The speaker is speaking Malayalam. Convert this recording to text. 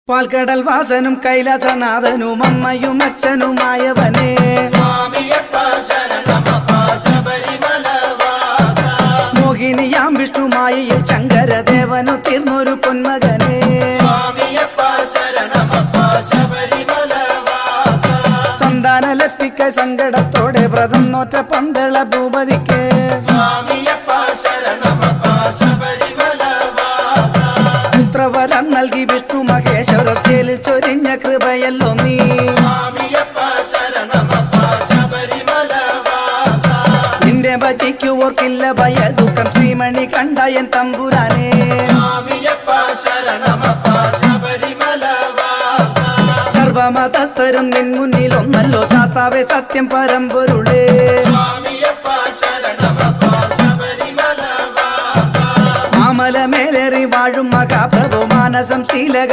പാൽക്കടൽ വാസനും കൈലാസനാഥനും അമ്മയും അച്ഛനുമായവനേ മോഹിനിയാം വിഷ്ണുമായയിൽ ശങ്കരദേവനു തീർന്നൊരു പൊന്മകനേ സന്താനലത്തിക്ക സങ്കടത്തോടെ വ്രതം നോറ്റ പന്തള ഭൂപതിക്ക് പുത്രവരം നൽകി വിഷ്ണു മഹേശ്വരർ ചേലിൽ ചൊരിഞ്ഞ കൃപയല്ലോ നീ നിന്റെ ഭജിക്കു ഓർക്കില്ല ഭയ ദുഃഖം ശ്രീമണി കണ്ടായൻ തമ്പുരാനേ സർവമതസ്ഥരും നിൻ മുന്നിൽ ഒന്നല്ലോ ശാസ്താവേ സത്യം പരമ്പൊരുളേ മാമല മേലേറി വാഴും മഹാപ്രഭു മാനസം ശീലകം